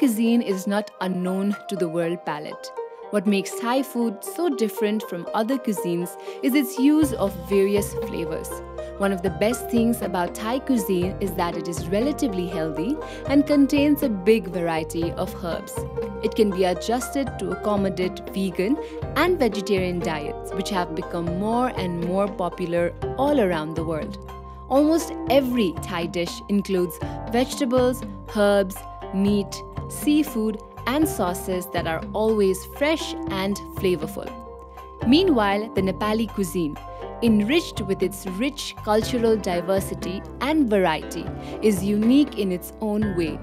cuisine is not unknown to the world palate. What makes Thai food so different from other cuisines is its use of various flavors. One of the best things about Thai cuisine is that it is relatively healthy and contains a big variety of herbs. It can be adjusted to accommodate vegan and vegetarian diets, which have become more and more popular all around the world. Almost every Thai dish includes vegetables, herbs, meat, seafood, and sauces that are always fresh and flavorful. Meanwhile, the Nepali cuisine, enriched with its rich cultural diversity and variety, is unique in its own way.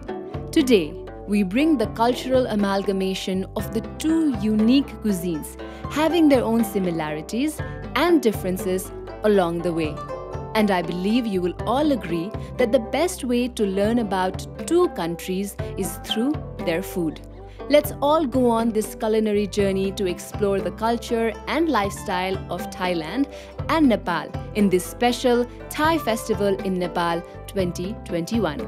Today, we bring the cultural amalgamation of the two unique cuisines, having their own similarities and differences along the way. And I believe you will all agree that the best way to learn about two countries is through their food. Let's all go on this culinary journey to explore the culture and lifestyle of Thailand and Nepal in this special Thai Festival in Nepal 2021.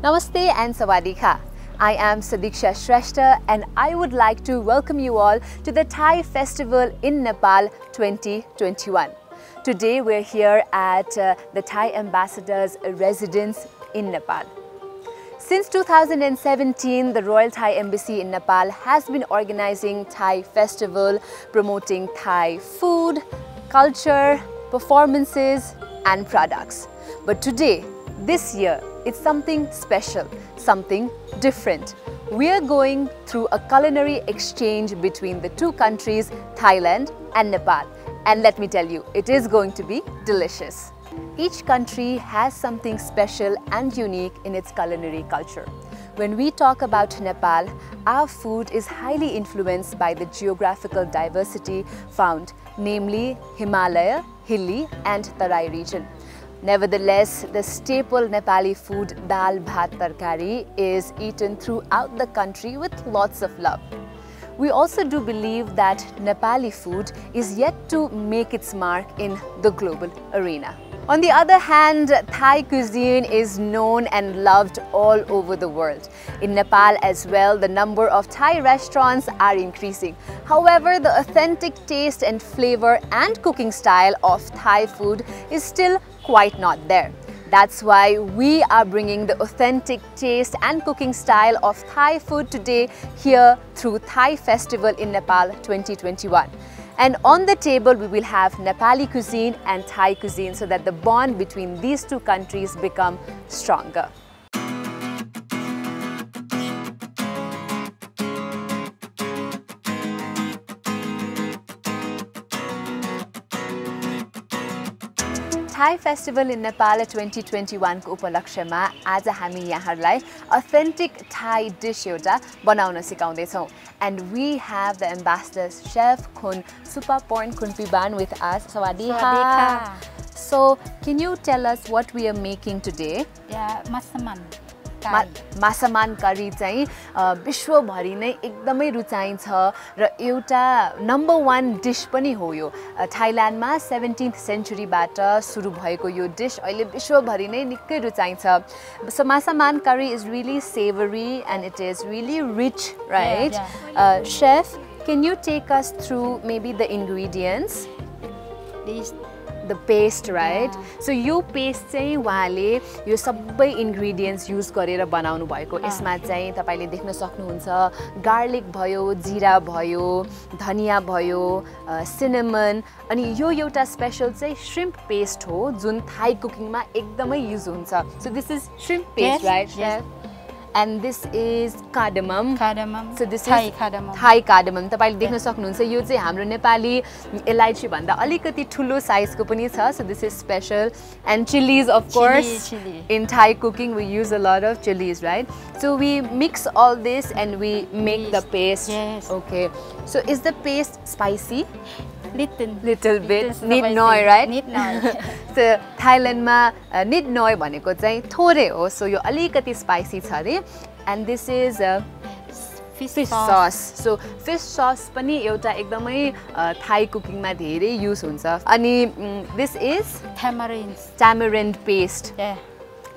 Namaste and Sawadee. I am Sadiksha Shrestha and I would like to welcome you all to the Thai Festival in Nepal 2021. Today we're here at the Thai Ambassador's residence in Nepal. Since 2017, the Royal Thai Embassy in Nepal has been organizing Thai Festival, promoting Thai food, culture, performances and products. But today, this year, it's something special, something different. We are going through a culinary exchange between the two countries, Thailand and Nepal. And let me tell you, it is going to be delicious. Each country has something special and unique in its culinary culture. When we talk about Nepal, our food is highly influenced by the geographical diversity found, namely Himalaya, Hilly and Tarai region. Nevertheless, the staple Nepali food, dal bhat tarkari, is eaten throughout the country with lots of love. We also do believe that Nepali food is yet to make its mark in the global arena. On the other hand, Thai cuisine is known and loved all over the world. In Nepal as well, the number of Thai restaurants are increasing. However, the authentic taste and flavor and cooking style of Thai food is still quite not there. That's why we are bringing the authentic taste and cooking style of Thai food today here through Thai Festival in Nepal 2021. And on the table, we will have Nepali cuisine and Thai cuisine so that the bond between these two countries become stronger. Thai Festival in Nepal 2021 को उपलक्ष्यमा आज हामी यहाँहरुलाई authentic Thai dish एउटा बनाउन सिकाउँदै छौं. And we have the ambassador's chef Khun Supaport Khunpiban with us. Sawadee ka. So, can you tell us what we are making today? Yeah, masaman. Masaman curry चाहिँ विश्वभरि नै एकदमै रुचाइन्छ र एउटा नम्बर 1 डिश पनि हो यो. थाइल्यान्डमा 17th century बाट सुरु भएको यो डिश अहिले विश्वभरि नै निकै रुचाइन्छ. So masaman curry is really savory and it is really rich, right? Yeah. Chef, can you take us through maybe the ingredients? The paste, right? Yeah. So यो paste चाहिँ उहाँले यो सबै ingredients use गरेर बनाउनु भएको. यसमा चाहिँ तपाईले देख्न सक्नुहुन्छ garlic भयो, जीरा भयो, धनिया भयो, cinnamon अनि यो एउटा special चाहिँ shrimp paste हो जुन Thai cooking मा एकदमै use हुन्छ. So this is shrimp paste, yes, right? Yes. And this is cardamom. Cardamom. So this Thai is cardamom. Thai cardamom. तपाईले देख्न सक्नुहुन्छ यो चाहिँ हाम्रो नेपाली इलायची भन्दा अलिकति ठुलो साइजको पनि छ. So this is special. And chilies, of course. Chili. In Thai cooking we use a lot of chilies, right? So we mix all this and we make the paste. Yes. Okay. So is the paste spicy? little bit nit noi, right? Nit noi. So Thailand nit noi भनेको चाहिँ थोरै हो, so यो अलिकति spicy छ रे, and this is fish sauce. So fish sauce पनि एउटा एकदमै Thai cooking मा धेरै युज हुन्छ. अनि this is tamarind paste. Yeah.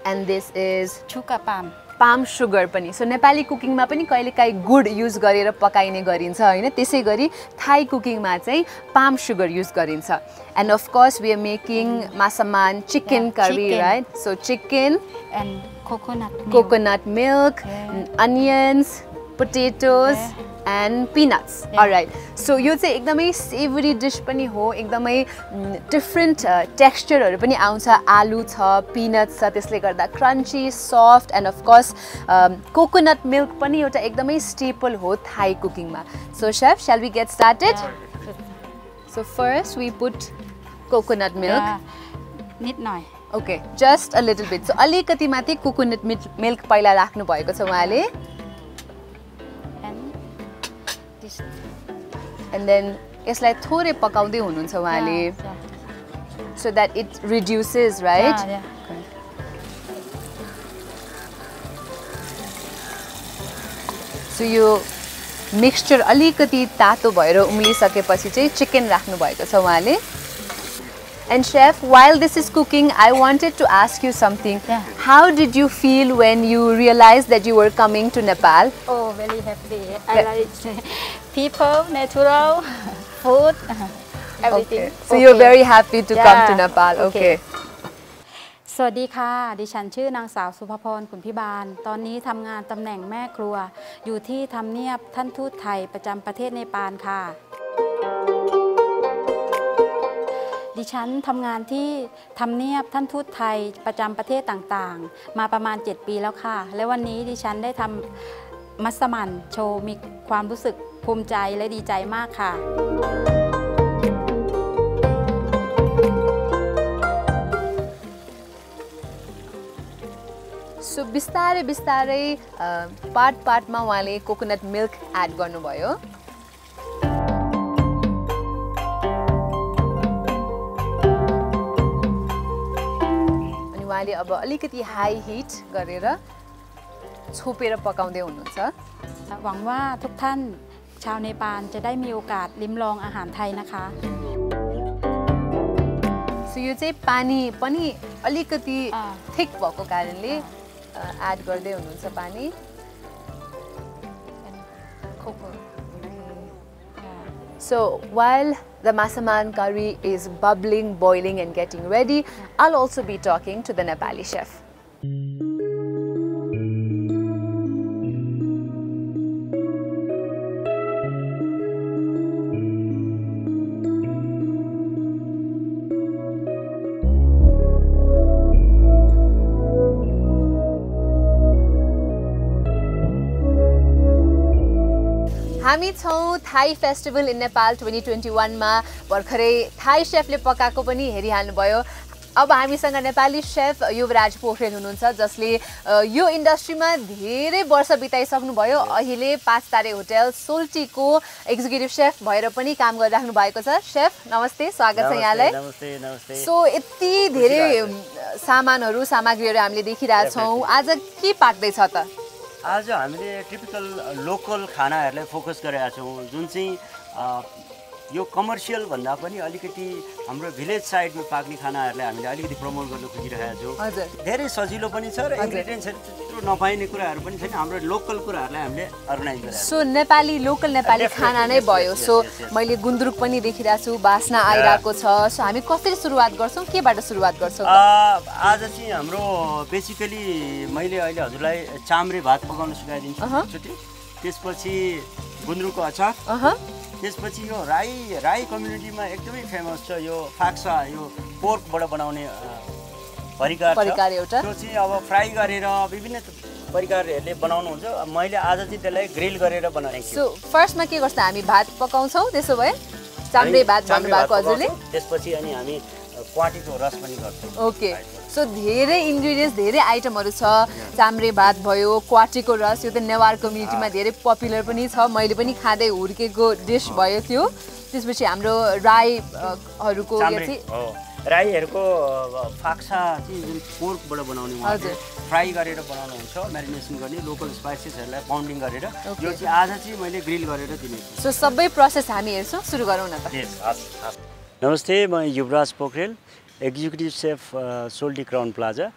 And this is Sugar palm sugar पनि. So नेपाली कुकिङ मा पनि कहिलेकाहीँ गुड युज गरेर पकाइने गरिन्छ हैन, त्यसै गरी थाई कुकिङ मा चाहिँ palm sugar युज गरिन्छ. And of course we are making masaman chicken curry, right? So chicken and coconut milk, onions, potatoes and peanuts. All right. So यो चाहिँ एकदमै savory dish पनि हो, एकदमै different texture हरु पनि आउँछ. आलु छ, peanuts छ, त्यसले गर्दा crunchy, soft, and of course coconut milk पनि एउटा एकदमै staple हो Thai cooking मा. So chef, shall we get started? So first we put coconut milk. Nit noi. Okay, just a little bit. So अलिकति माथि coconut milk पहिला राख्नु भएको छ उहाँले. And then यसलाई थोरै पकाउँदै हुनुहुन्छ उहाँले, so that it reduces, right? Yeah. So यो mixture अलिकति तातो भएर उम्लिसकेपछि चाहिँ chicken राख्नु भएको छ उहाँले. And chef, while this is cooking, I wanted to ask you something. How did you feel when you realized that you were coming to Nepal? Oh, very happy. I like people, natural, food, everything. Okay. So you're very happy to come to Nepal. Okay. สวัสดีค่ะดิฉันชื่อนางสาวสุภพรขุนพิบาลตอนนี้ทำงานตำแหน่งแม่ครัวอยู่ที่ทำเนียบท่านทูตไทยประจำประเทศเนปาลค่ะดิฉันทำงานที่ทำเนียบท่านทูตไทยประจำประเทศต่างๆมาประมาณ7 ปีแล้วค่ะและวันนี้ดิฉันได้ทำมัสมั่นโชว์มีความรู้สึกภูมิใจและดีใจมากค่ะ So बिस्तारै बिस्तारै पार्टमा उहाँले coconut milk add गर्नुभयो. अनि उहाँले अब अलिकति high hit गरेर छोपेर पकाउँदै हुनुहुन्छ. หวังว่าทุกท่านชาวเนปาลจะได้มีโอกาสลิ้มลองอาหารไทยนะคะ So यो चाहिँ पानी पनि अलिकति थिक भएको कारणले एड गर्दै हुनुहुन्छ पानी. So while the masaman curry is bubbling, boiling and getting ready, I'll also be talking to the Nepali chef. हामी छौं थाई फेस्टिभल इन नेपाल 2021 मा भर्खरै थाई शेफले पकाएको पनि हेरिहाल्नु भयो. अब हामीसँग नेपाली शेफ युवराज पोखरेल हुनुहुन्छ जसले यो इन्डस्ट्रीमा धेरै वर्ष बिताइसक्नु भयो. अहिले 5 तारे होटल सोल्टीको एक्जिक्युटिभ शेफ भएर पनि काम गरिराख्नु भएको छ. शेफ नमस्ते, स्वागत छ यहाँलाई. नमस्ते. सो यति धेरै सामानहरु सामग्रीहरु हामीले देखिरहेका छौं. आज के पाक्दै छ त? आज हामीले टिपिकल लोकल खानाहरूलाई फोकस गरेका छौं जुन चाहिँ यो कमर्सियल भन्दा पनि अलिकति हाम्रो भिलेज साइडमा पाक्ने खानाहरूलाई हामीले अलिकति प्रमोट गर्न खोजिरहेका छौं. धेरै सजिलो पनि छ र इन्ग्रेडियन्ट्सहरु त्यत्रो नपाइने कुराहरु पनि छैन. हाम्रो लोकल कुराहरूलाई हामीले अर्गनाइज गरेका छौं. सो नेपाली लोकल नेपाली खाना नै भयो. सो मैले गुन्द्रुक पनि देखिरहेको छु, बास्ना आइराको छ. सो हामी कसरी सुरुवात गर्छौं, केबाट सुरुवात गर्छौं? आज चाहिँ हाम्रो बेसिकली मैले अहिले हजुरलाई चाम्रे भात पकाउन सिकाइदिन्छु एकचोटी. त्यसपछि गुन्द्रुकको अचार, त्यसपछि यो राई कम्युनिटीमा एकदमै फेमस छ यो फाक्सा, यो पोर्कबाट बनाउने परिकार एउटा. त्यो चाहिँ अब फ्राई गरेर विभिन्न परिकारहरूले बनाउनुहुन्छ. मैले आज चाहिँ त्यसलाई ग्रिल गरेर बनाएको छु. सो फर्स्टमा के गर्छ, हामी भात पकाउँछौं. त्यसो भए चाम्रे भात भन्नुभएको हजुरले. त्यसपछि अनि हामी क्वाटीको रस पनि गर्छौं. ओके. सो धेरै इन्ग्रेडियन्ट्स, धेरै आइटमहरु छ. चाम्रे भात भयो, क्वाटीको रस, यो त नेवार कम्युनिटीमा धेरै पपुलर पनि छ. मैले पनि खाँदै हुर्केको डिश भयो त्यो. त्यसपछि हाम्रो राईहरूको यो चाहिँ राईहरूको फाक्सा चाहिँ जुन पोर्कबाट बनाउने उहाँले फ्राई गरेर बनाउनुहुन्छ, म्यारिनेसन गर्ने लोकल स्पाइसेसहरूलाई पाउन्डिङ गरेर यो चाहिँ आज चाहिँ मैले ग्रिल गरेर दिनेछु। सो सबै प्रोसेस हामी हेर्छौँ, सुरु गरौँ न त। नमस्ते, म Yuvraj Pokharel, executive chef Soaltee Crowne Plaza.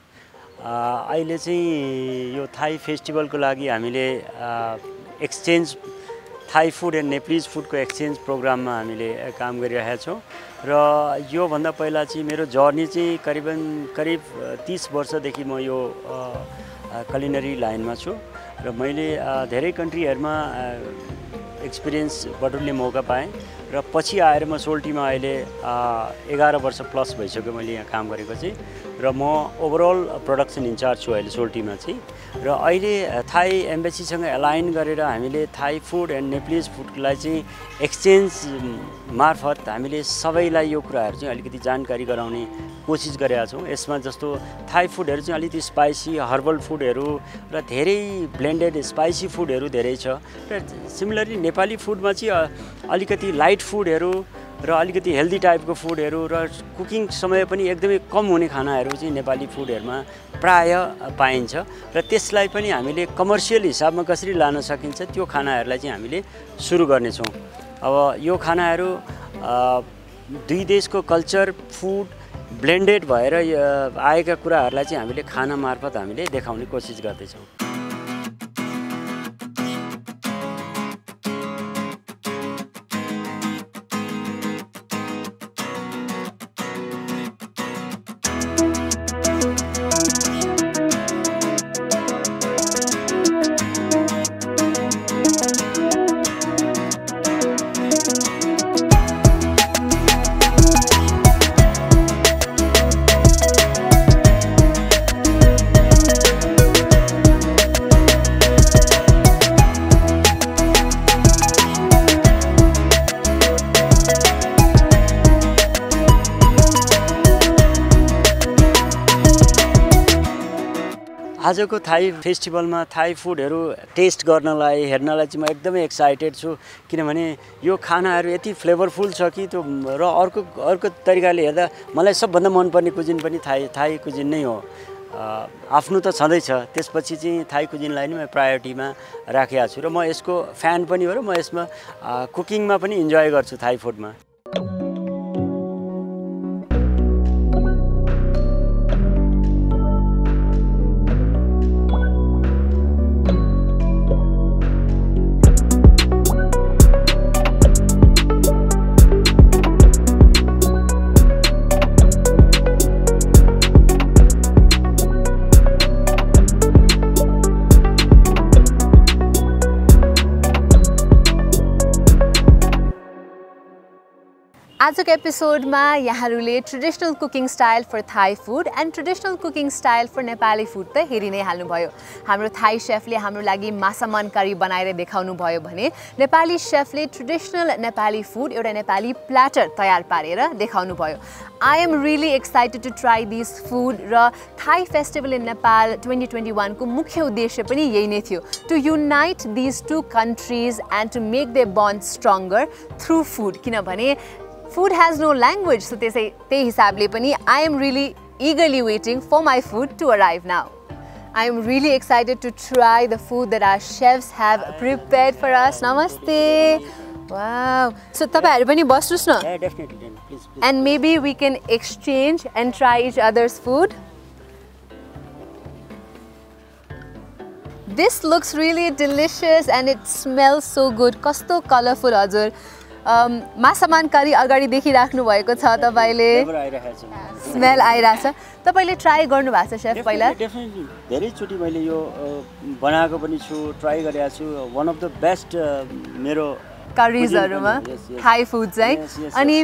अहिले चाहिँ यो थाई फेस्टिभलको लागि हामीले exchange Thai food and Nepalese फुडको एक्सचेन्ज प्रोग्राममा हामीले काम गरिरहेका छौँ र योभन्दा पहिला चाहिँ मेरो जर्नी चाहिँ करिब 30 वर्षदेखि म यो कुलिनरी लाइनमा छु र मैले धेरै कन्ट्रीहरूमा एक्सपिरियन्स बटुल्ने मौका पाएँ र पछि आएर म सोल्टीमा अहिले 11 वर्ष प्लस भइसक्यो मैले यहाँ काम गरेको चाहिँ र म ओभरअल प्रोडक्सन इन्चार्ज छु अहिले सोल्टीमा चाहिँ र अहिले थाई एम्बेसीसँग एलाइन गरेर हामीले थाई फुड एन्ड नेप्लिज फुडलाई चाहिँ एक्सचेन्ज मार्फत हामीले सबैलाई यो कुराहरू चाहिँ अलिकति जानकारी गराउने कोसिस गरेका छौँ। यसमा जस्तो थाई फुडहरू चाहिँ अलिकति स्पाइसी हर्बल फुडहरू र धेरै ब्लेन्डेड स्पाइसी फुडहरू धेरै छ र सिमिलरली नेपाली फुडमा चाहिँ अलिकति लाइट फुडहरू र अलिकति हेल्दी टाइपको फुडहरू र कुकिङ समय पनि एकदमै कम हुने खानाहरू चाहिँ नेपाली फुडहरूमा प्राय पाइन्छ र त्यसलाई पनि हामीले कमर्सियल हिसाबमा कसरी लान सकिन्छ त्यो खानाहरूलाई चाहिँ हामीले सुरु गर्नेछौँ। अब यो खानाहरू दुई देशको कल्चर फुड ब्लेन्डेड भएर आएका कुराहरूलाई चाहिँ हामीले खाना मार्फत हामीले देखाउने कोसिस गर्दैछौँ। आजको थाई फेस्टिभलमा थाई फुडहरू टेस्ट गर्नलाई हेर्नलाई चाहिँ म एकदमै एक्साइटेड छु किनभने यो खानाहरू यति फ्लेभरफुल छ कि त्यो र अर्को तरिकाले हेर्दा मलाई सबभन्दा मनपर्ने कुजिन पनि थाई कुजिन नै हो। आफ्नो त छँदैछ, त्यसपछि चाहिँ थाई कुजिनलाई नै म प्रायोरिटीमा राखेको छु र म यसको फ्यान पनि हो र म यसमा कुकिङमा पनि इन्जोय गर्छु थाई फुडमा। आजको एपिसोडमा यहाँहरूले traditional cooking style for Thai food and traditional cooking style for Nepali food त हेरि नै हाल्नुभयो। हाम्रो थाई सेफले हाम्रो लागि मासामान करी बनाएर देखाउनु भयो भने नेपाली सेफले ट्रेडिसनल नेपाली फुड एउटा नेपाली प्ल्याटर तयार पारेर देखाउनु भयो। I am really excited to try these food र थाई फेस्टिभल इन नेपाल 2021 को मुख्य उद्देश्य पनि यही नै थियो, to unite these two countries and to make their bond stronger through food। किनभने food has no language, so त्यही हिसाबले पनि I am really eagerly waiting for my food to arrive now. I am really excited to try the food that our chefs have prepared for us. Namaste. Wow. So तपाईहरु पनि बस्नुस् न. Yeah, definitely. Please. And maybe we can exchange and try each other's food. This looks really delicious and it smells so good. Kasto colorful हजुर. मासामान curry अगाडि देखिराख्नु भएको छ तपाईले. Smell आइराछ. तपाईले ट्राई गर्नु भएको छ शेफ पहिला? डेफिनेटली धेरै चोटी मैले यो बनाएको पनि छु, ट्राई गरेको छु. वन अफ द बेस्ट मेरो करीजहरुमा थाई फुड चाहिँ. अनि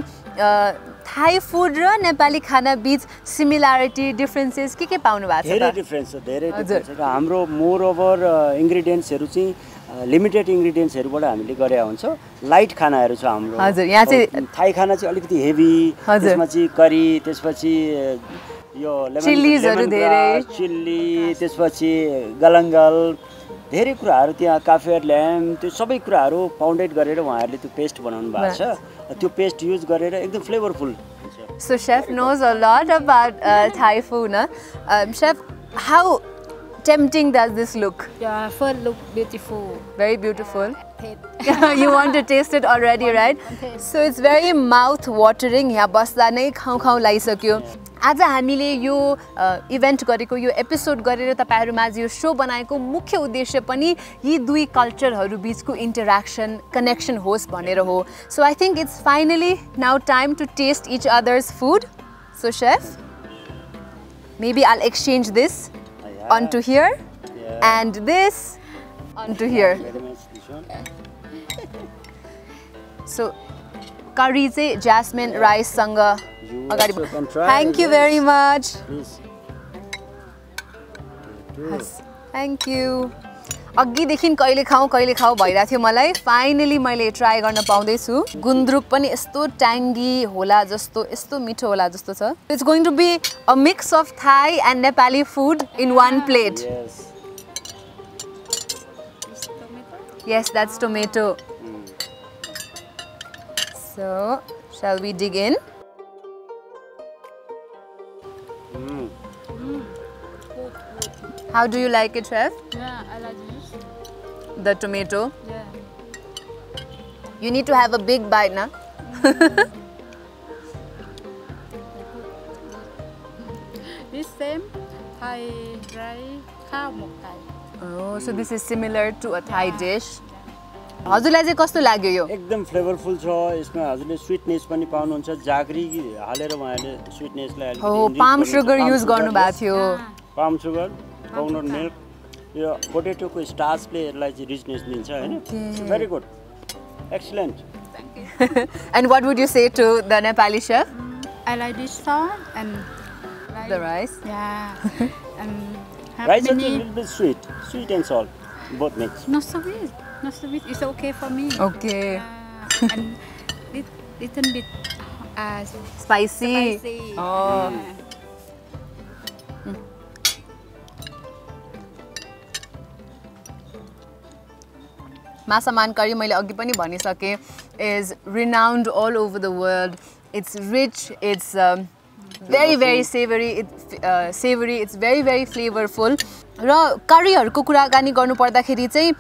थाई फुड र नेपाली खाना बीच सिमिलरिटी डिफरेन्सेस के पाउनु भएको छ? धेरै डिफरेन्स छ, धेरै डिफरेन्स छ. हाम्रो मोर ओभर इन्ग्रेडिएन्ट्सहरु चाहिँ लिमिटेड इन्ग्रेडिएन्ट्सहरुबाट हामीले गरेका हुन्छ. लाइट खानाहरु छ हाम्रो. हजुर, यहाँ चाहिँ थाई खाना चाहिँ अलिकति हेभी, त्यसमा चाहिँ करी, त्यसपछि यो लेमन चिल्लीजहरु धेरै, चिल्ली, त्यसपछि गलंगल, धेरै कुराहरु त्यहाँ काफेर ल्याम्प, त्यो सबै कुराहरु पाउन्डेड गरेर उहाँहरुले त्यो पेस्ट बनाउनु भएको छ. त्यो पेस्ट युज गरेर एकदम फ्लेभरफुल हुन्छ। So chef knows a lot about Thai food, na? Chef, how tempting does this look? Yeah, food look beautiful. Very beautiful. Taste. You want to taste it already, right? So it's very mouth-watering. यहाँ बस्दा नै खाऊ खाऊ लागिसक्यो। आज हामीले यो event गरेको यो एपिसोड गरेर तपाईहरुमाझ यो शो बनाएको मुख्य उद्देश्य पनि यी दुई कल्चरहरु बीचको इन्टर्याक्सन कनेक्सन होस् भनेर हो। So I think it's finally now time to taste each other's food. So chef, maybe I'll exchange this onto here and this onto here. So curry चाहिँ jasmine rice सँग अगाडि Thank you very much. Thank you. अघिदेखि कहिले खाऊ भइरहेको थियो मलाई। Finally मैले ट्राई गर्न पाउँदै छु। गुन्द्रुक पनि यस्तो ट्याङ्गी होला जस्तो यस्तो मिठो होला जस्तो छ। It's going to be a mix of Thai and Nepali food in one plate. Yes, that's tomato. So, shall we dig in? How do you like it, chef? Yeah, I like this. The tomato? Yeah. You need to have a big bite, na? This same Thai rice khao mok Thai. Oh, so this is similar to a Thai dish. हजुरलाई चाहिँ कस्तो लाग्यो यो? एकदम फ्लेभरफुल छ। यसमा हजुरले sweetness पनि पाउनुहुन्छ। जागरी हालेर उहाँले स्वीटनेसलाई हो पाम सुगर युज गर्नु भएको थियो। पाम सुगर, ग्राउन्डनट मिल्क, यो पोटेटोको स्टार्चले यसलाई चाहिँ रिचनेस दिन्छ हैन? Very good. Excellent. And what would you say to the Nepali chef? I like this sauce and like, The rice? Yeah. And have Rice is a many. little bit sweet and salt, both mixed. Not so sweet. Not so sweet. It's okay for me. Okay. And little bit Spicy. spicy. Oh. Masaman curry मैले अघि पनि भनिसके is renowned all over the world. It's rich, it's very savory, it's very flavorful. र करीहरुको कुराकानी गर्नु पर्दाखेरि चाहिँ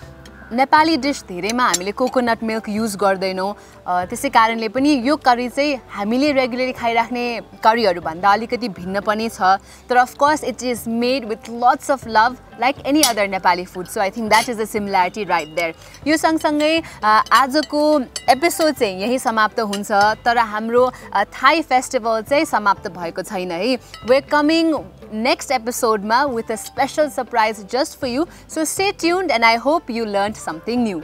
Nepali dish धेरैमा हामीले कोकोनट मिल्क युज गर्दैनौं। त्यसै कारणले पनि यो करी चाहिँ हामीले रेगुलरली खाइराख्ने करीहरु भन्दा अलिकति भिन्न पनि छ। तर of course it is made with lots of love like any other Nepali food. So I think that is the similarity right there. यो सँगसँगै आजको एपिसोड चाहिँ यही समाप्त हुन्छ। तर हाम्रो थाई फेस्टिभल चाहिँ समाप्त भएको छैन है। We're coming next episode ma with a special surprise just for you. So stay tuned and I hope you learned something new.